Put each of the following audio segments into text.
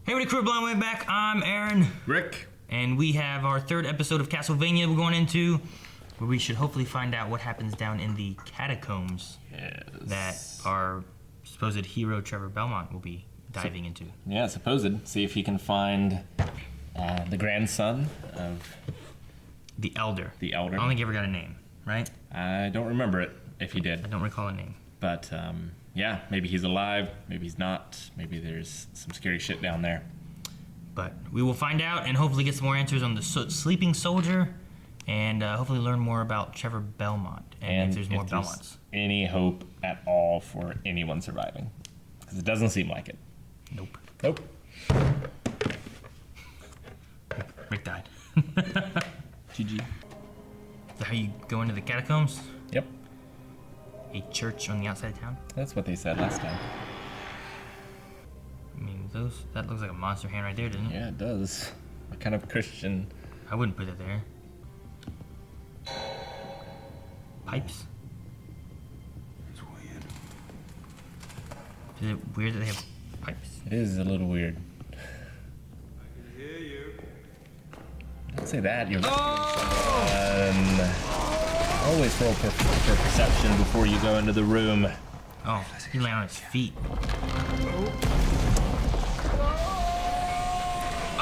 Hey, everybody, crew, Blind Way back. I'm Aaron. Rick. And we have our third episode of Castlevania we're going into, where we should hopefully find out what happens down in the catacombs that our supposed hero, Trevor Belmont, will be diving into. Yeah, supposed. See if he can find the grandson of... The Elder. The Elder. I don't think he ever got a name, right? I don't remember it, if he did. I don't recall a name. But, yeah, maybe he's alive, maybe he's not. Maybe there's some scary shit down there. But we will find out and hopefully get some more answers on the sleeping soldier and hopefully learn more about Trevor Belmont and if there's more Belmonts. Any hope at all for anyone surviving. Because it doesn't seem like it. Nope. Nope. Rick died. GG. Is that how you go into the catacombs? Yep. A church on the outside of town? That's what they said last time. I mean, that looks like a monster hand right there, doesn't it? Yeah, it does. What kind of Christian? I wouldn't put it there. Pipes? It's weird. Is it weird that they have pipes? It is a little weird. I can hear you. Don't say that. You're Oh! Always roll for perception before you go into the room. Oh, he lay on his feet.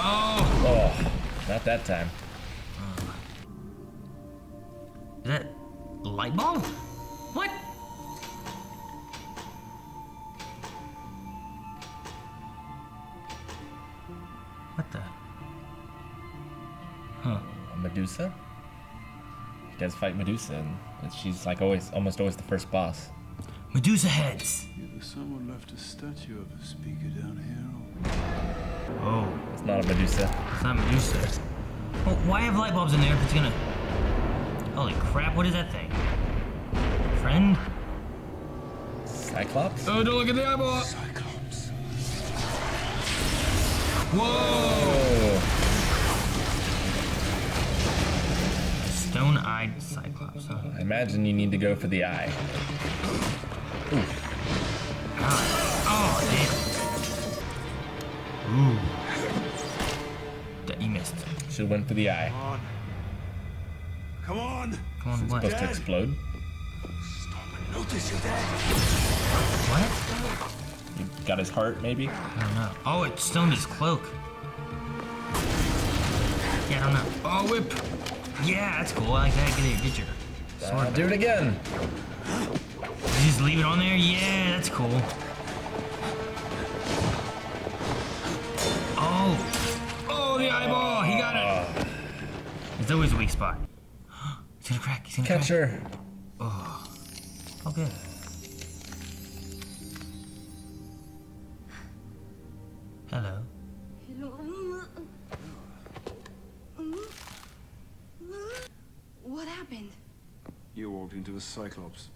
Oh, not that time. Is that a light bulb? What? What the? Huh. Medusa? He does fight Medusa, and she's like almost always the first boss. Medusa heads. Either someone left a statue of a speaker down here, Oh, It's not a Medusa. it's not Medusa. Well, why have light bulbs in there if it's gonna... Holy crap, what is that thing? Friend? Cyclops? Oh, don't look at the eyeball! or Cyclops. Whoa! Oh. Stone-eyed Cyclops, huh? I imagine you need to go for the eye. Ooh. Oh, damn. Ooh. You missed. Should have went for the eye. Come on! Come on, what? Supposed to explode. Stop and notice you're dead. What? You got his heart, maybe? I don't know. Oh, it stoned his cloak. Yeah, I don't know. Oh, whip! Yeah, that's cool. I like that. Get your sword. Do it again. You just leave it on there? Yeah, that's cool. Oh! Oh, the eyeball! He got it! It's always a weak spot. He's gonna crack. He's gonna Catch crack. her. Oh, good. Hello. What happened? You walked into a Cyclops.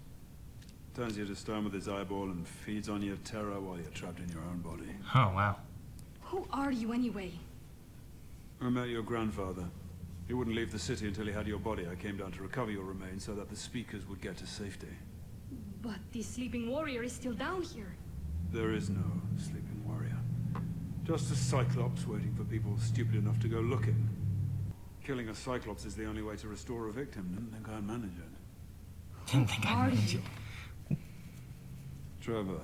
Turns you to stone with his eyeball and feeds on your terror while you're trapped in your own body. Oh, wow. Who are you anyway? I met your grandfather. He wouldn't leave the city until he had your body. I came down to recover your remains so that the speakers would get to safety. But the sleeping warrior is still down here. There is no sleeping warrior. Just a Cyclops waiting for people stupid enough to go looking. Killing a Cyclops is the only way to restore a victim. Didn't think I'd manage it. Didn't think Are I'd manage you? it. Trevor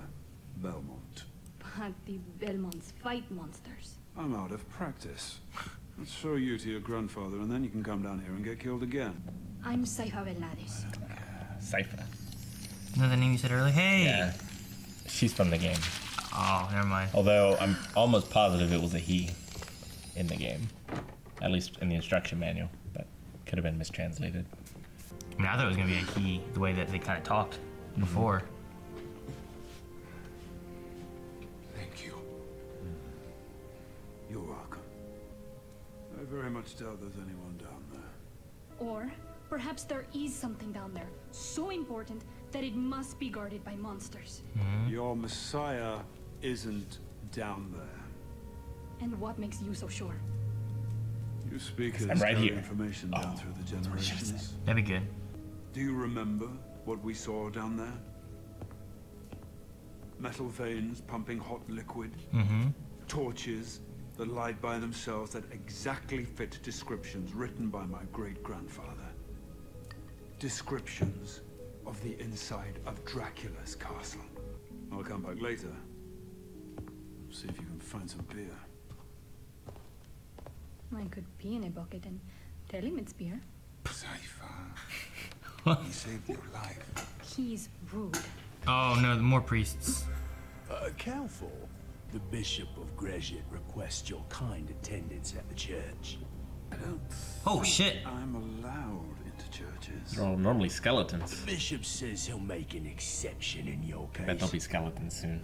Belmont. But the Belmonts fight monsters. I'm out of practice. Let's show you to your grandfather and then you can come down here and get killed again. I'm Saifa Belnades. Cypher. Is that the name you said earlier? Hey! Yeah. She's from the game. Oh, never mind. Although I'm almost positive it was a he in the game. At least in the instruction manual. But could have been mistranslated. I mean, I thought it was gonna be a he, the way that they kind of talked before. Thank you. You're welcome. I very much doubt there's anyone down there. Or perhaps there is something down there, so important that it must be guarded by monsters. Your Messiah isn't down there. And what makes you so sure? You speakers I'm right carry here. information down through the generations. That'd be good. Do you remember what we saw down there? Metal veins pumping hot liquid, torches that lied by themselves that exactly fit descriptions written by my great-grandfather. Descriptions of the inside of Dracula's castle. I'll come back later. See if you can find some beer. I could pee in a bucket and tell him it's beer. Saifa, he saved your life. He's rude. Oh no, more priests. Council, the Bishop of Gresham requests your kind attendance at the church. I don't Oh shit. I'm allowed into churches. They're all normally skeletons. Bishop says he'll make an exception in your I bet there'll be case. skeletons soon.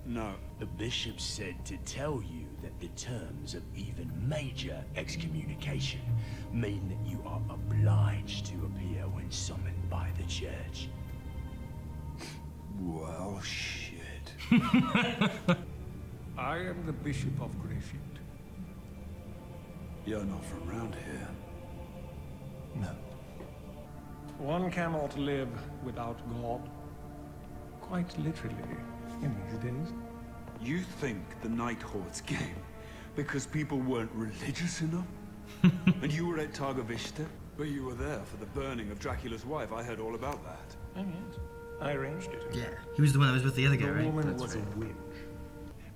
No. The bishop said to tell you that the terms of even major excommunication mean that you are obliged to appear when summoned by the church. Well, shit. I am the Bishop of Gresham. You're not from around here. No. One cannot live without God. Quite literally, in these days. You think the Night Horde's game because people weren't religious enough? And you were at Targovishta? But you were there for the burning of Dracula's wife. I heard all about that. Oh, yes. I arranged it. Yeah, he was the one that was with the other guy, The right? woman was a witch.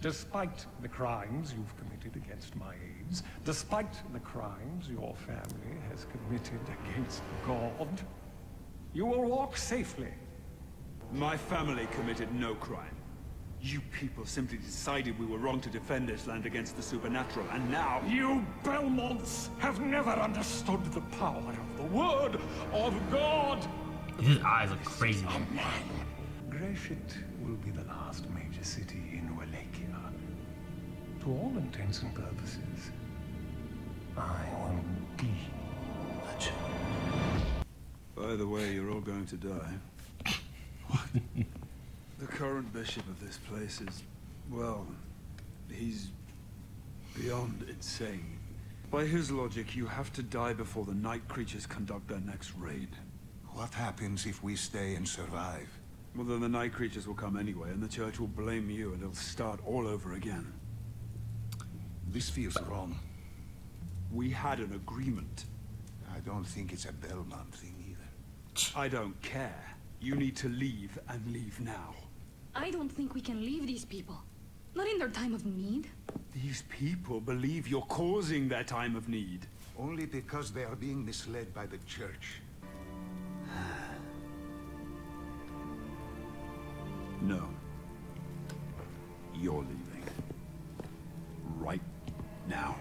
Despite the crimes you've committed against my aides, despite the crimes your family has committed against God, you will walk safely. My family committed no crime. You people simply decided we were wrong to defend this land against the supernatural, and now... You Belmonts have never understood the power of the word of God. His eyes look crazy. Gresham will be the last major city in Wallachia. To all intents and purposes, I will be the church. By the way, you're all going to die. The current bishop of this place is, well, he's beyond insane. By his logic, you have to die before the night creatures conduct their next raid. What happens if we stay and survive? Well, then the night creatures will come anyway, and the church will blame you, and it'll start all over again. This feels wrong. We had an agreement. I don't think it's a Belmont thing either. I don't care. You need to leave, and leave now. I don't think we can leave these people. Not in their time of need. These people believe you're causing their time of need. Only because they are being misled by the church. No. You're leaving. Right now.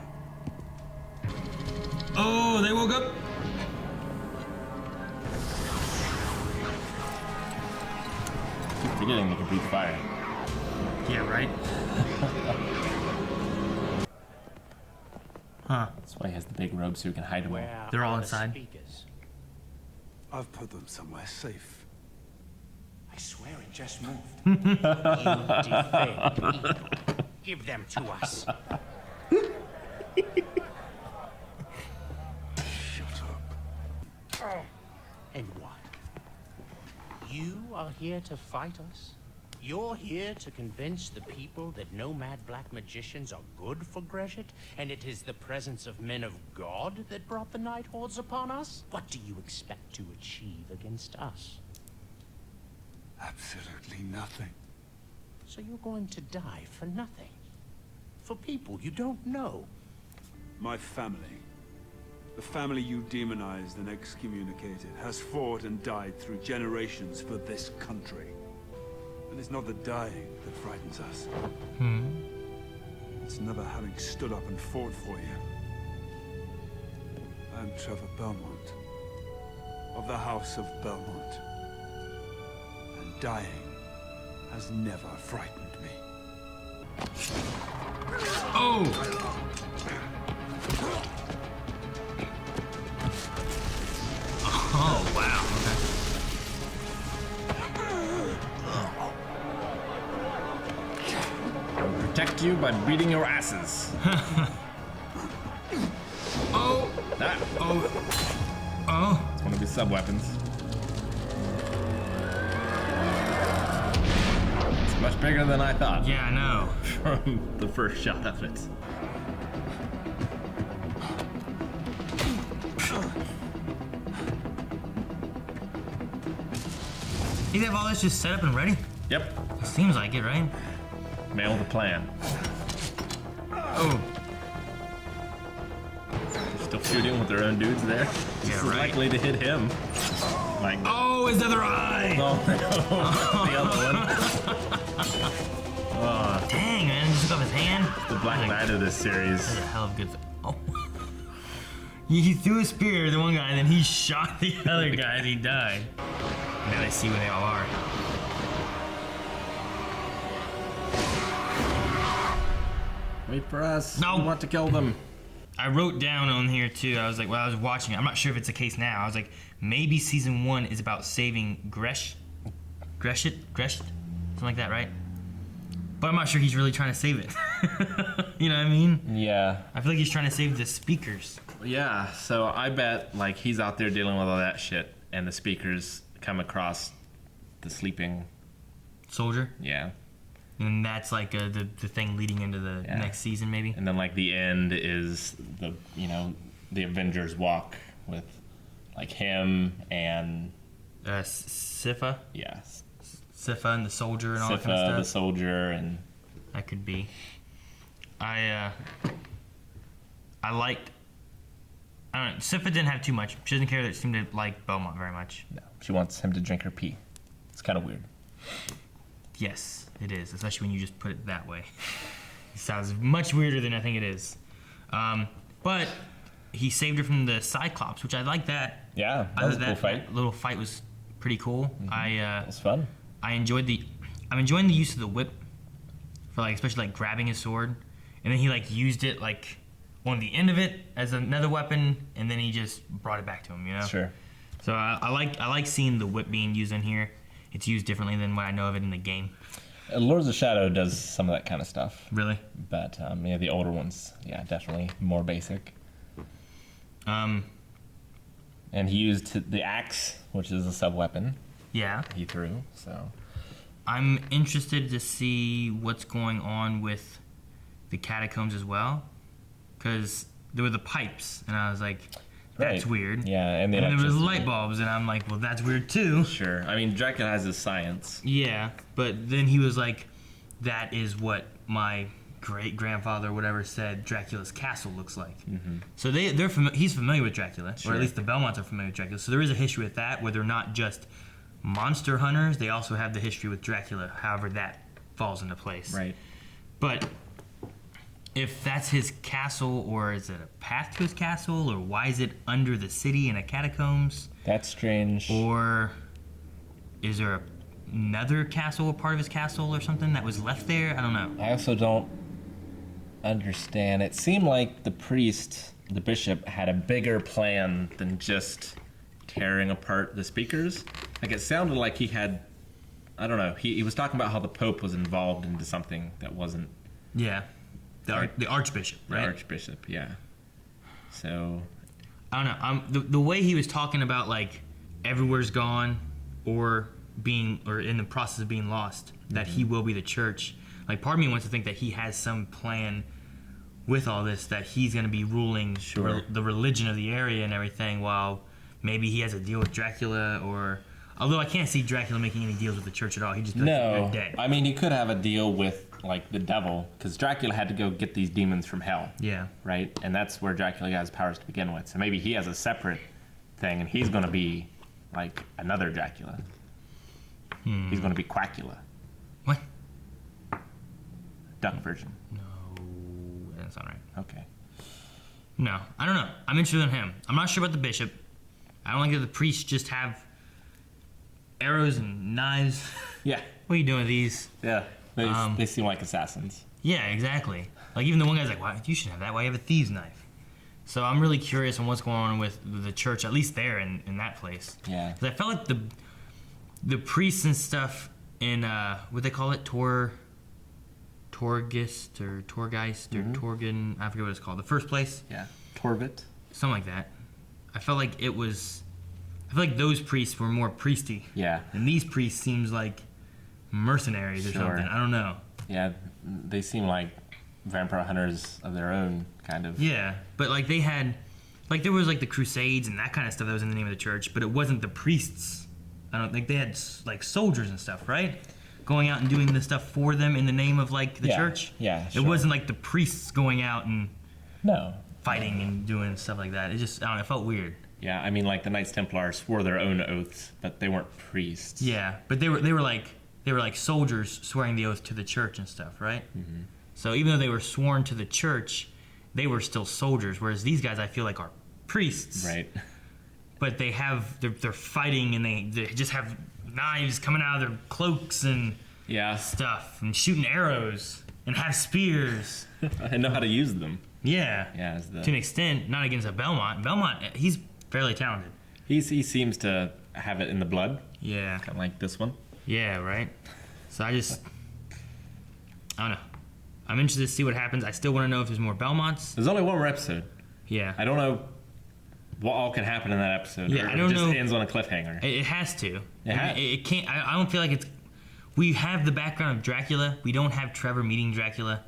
Oh, they woke up. Forgetting they can breathe fire. Yeah, right? Huh. That's why he has the big robe so he can hide away. They're all inside. Speakers? I've put them somewhere safe. I swear it just moved. You defend evil. Give them to us. Shut up. And what? You are here to fight us? You're here to convince the people that nomad black magicians are good for Gresham, and it is the presence of men of God that brought the Night Hordes upon us? What do you expect to achieve against us? Absolutely nothing. So you're going to die for nothing? For people you don't know? My family, the family you demonized and excommunicated, has fought and died through generations for this country. And it's not the dying that frightens us. It's never having stood up and fought for you. I'm Trevor Belmont, of the House of Belmont. And dying has never frightened me. Oh! Oh, wow. I'll protect you by beating your asses. Oh! That. Oh! Oh! It's one of his sub weapons. It's much bigger than I thought. Yeah, I know. From the first shot of it. You have all this just set up and ready? Yep. Seems like it, right? Mail the plan. Oh. Still shooting with their own dudes there. Yeah, This is right. likely to hit him. Like, Oh, his other eye! no, the other one. Dang, man, he took off his hand. The Black Knight of this series. That's a hell of a good Oh. He threw a spear at the one guy, and then he shot the other guy, and he died. Now I see where they all are. Wait for us. No. We want to kill them. I wrote down on here too. I was like, I was watching it. I'm not sure if it's the case now. I was like, maybe season 1 is about saving Greshit, something like that, right? But I'm not sure he's really trying to save it. You know what I mean? Yeah. I feel like he's trying to save the speakers. Yeah, so I bet like he's out there dealing with all that shit and the speakers come across the sleeping. Soldier. Yeah. And that's like the thing leading into the Yeah. next season, maybe. And then like the end is the Avengers walk with like him and Sifa. yeah, Sifa and the soldier and all that Sifa, kind of the stuff. soldier, and That could be. I liked. I don't know. Sifa didn't have too much. She doesn't care that seemed to like Beaumont very much. no, she wants him to drink her pee. It's kind of weird. Yes, it is, especially when you just put it that way. It sounds much weirder than I think it is. But he saved her from the Cyclops, which I like that. Yeah, that was a cool fight. That little fight was pretty cool. It was fun. I'm enjoying the use of the whip for like, especially like grabbing his sword, and then he like used it like on the end of it as another weapon, and then he just brought it back to him. You know. Sure. So I like seeing the whip being used in here. It's used differently than what I know of it in the game. Lords of Shadow does some of that kind of stuff, Really. but yeah, the older ones, yeah, definitely more basic. And he used the axe, which is a sub weapon Yeah. he threw. So I'm interested to see what's going on with the catacombs as well, because there were the pipes, and I was like, that's Right. weird. Yeah, and And then there was electricity. light bulbs, and I'm like, well, that's weird too. Sure. I mean, Dracula has his science. Yeah, but then he was like, that is what my great grandfather or whatever said Dracula's castle looks like. Mm-hmm. So he's familiar with Dracula, Sure. or at least the Belmonts are familiar with Dracula. So there is a history with that, where they're not just monster hunters; they also have the history with Dracula. However, that falls into place. Right. But if that's his castle, or is it a path to his castle, or why is it under the city in a catacombs? That's strange. Or is there another castle, a part of his castle or something that was left there? I don't know. I also don't understand. It seemed like the priest, the bishop, had a bigger plan than just tearing apart the speakers. Like, it sounded like he had, I don't know, he was talking about how the Pope was involved into something that wasn't Yeah. The Archbishop, the right? Archbishop, yeah. So, I don't know. The way he was talking about, like, everywhere's gone or in the process of being lost, that he will be the church. Like, part of me wants to think that he has some plan with all this, that he's going to be ruling Sure. the religion of the area and everything, while maybe he has a deal with Dracula, or... Although I can't see Dracula making any deals with the church at all. He just does no. they're dead. I mean, he could have a deal with, like, the devil, because Dracula had to go get these demons from hell. Yeah. Right? And that's where Dracula got his powers to begin with. So maybe he has a separate thing, and he's going to be, like, another Dracula. He's going to be Quackula. What? Duck version. No, that's not right. Okay. No, I don't know. I'm interested in him. I'm not sure about the bishop. I don't like that the priests just have arrows and knives. Yeah. What are you doing with these? Yeah. They seem like assassins. Yeah, exactly. Like, even the one guy's like, "Why you shouldn't have that? Why you have a thieves' knife?" So I'm really curious on what's going on with the church, at least there in that place. Yeah. 'Cause I felt like the priests and stuff in what they call it, Torgeist or Torgen, I forget what it's called. The first place. Yeah. Torvit. Something like that. I felt like those priests were more priesty. Yeah. And these priests seems like mercenaries or Sure. something. I don't know. Yeah, they seem like vampire hunters of their own, kind of. Yeah, but like they had, like there was like the Crusades and that kind of stuff that was in the name of the church, but it wasn't the priests. I don't think they had like soldiers and stuff, right? Going out and doing this stuff for them in the name of like the church. Yeah, It sure. wasn't like the priests going out and No. fighting and doing stuff like that. It just, I don't know, it felt weird. Yeah, I mean, like the Knights Templar swore their own oaths, but they weren't priests. Yeah, but they were like soldiers swearing the oath to the church and stuff, right? Mm-hmm. So even though they were sworn to the church, they were still soldiers. Whereas these guys, I feel like, are priests. Right. But they're fighting and they just have knives coming out of their cloaks and Yeah. stuff and shooting arrows and have spears. I know how to use them. Yeah. Yeah, To an extent, not against a Belmont. Belmont, he's fairly talented. he seems to have it in the blood, Yeah. kind of like this one. Yeah, right? So I don't know. I'm interested to see what happens. I still want to know if there's more Belmonts. There's only one more episode. Yeah. I don't know what all can happen in that episode. Yeah, or I don't it just know. ends on a cliffhanger. It has to. Yeah. It can't. I don't feel like it's. We have the background of Dracula. We don't have Trevor meeting Dracula.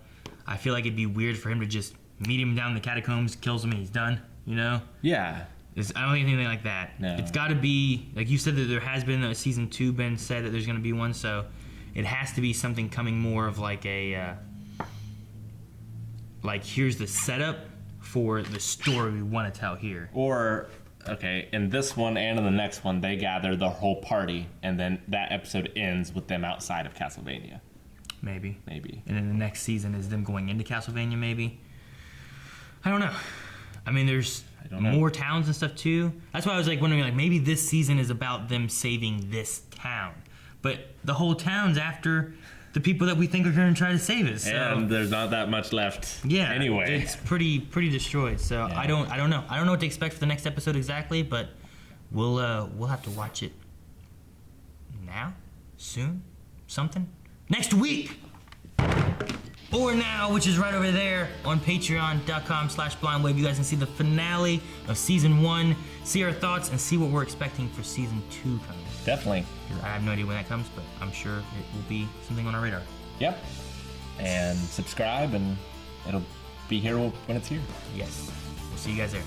I feel like it'd be weird for him to just meet him down in the catacombs, kills him, and he's done. You know? Yeah. I don't think anything like that. No. It's got to be, like you said, that there has been a season 2 been said that there's going to be one, so it has to be something coming more of like a, like here's the setup for the story we want to tell here. Or, okay, in this one and in the next one, they gather the whole party, and then that episode ends with them outside of Castlevania. Maybe. Maybe. And then the next season is them going into Castlevania, maybe. I don't know. I mean, there's don't know. more towns and stuff too. That's why I was like wondering, like maybe this season is about them saving this town, but the whole town's after the people that we think are going to try to save it. So And there's not that much left. yeah, Anyway. it's pretty destroyed. So Yeah. I don't know. I don't know what to expect for the next episode exactly, but we'll have to watch it now, soon, something next week. Or now, which is right over there on patreon.com/blindwave. You guys can see the finale of season 1, see our thoughts, and see what we're expecting for season 2 coming. Definitely. I have no idea when that comes, but I'm sure it will be something on our radar. Yep. And subscribe, and it'll be here when it's here. Yes. We'll see you guys there.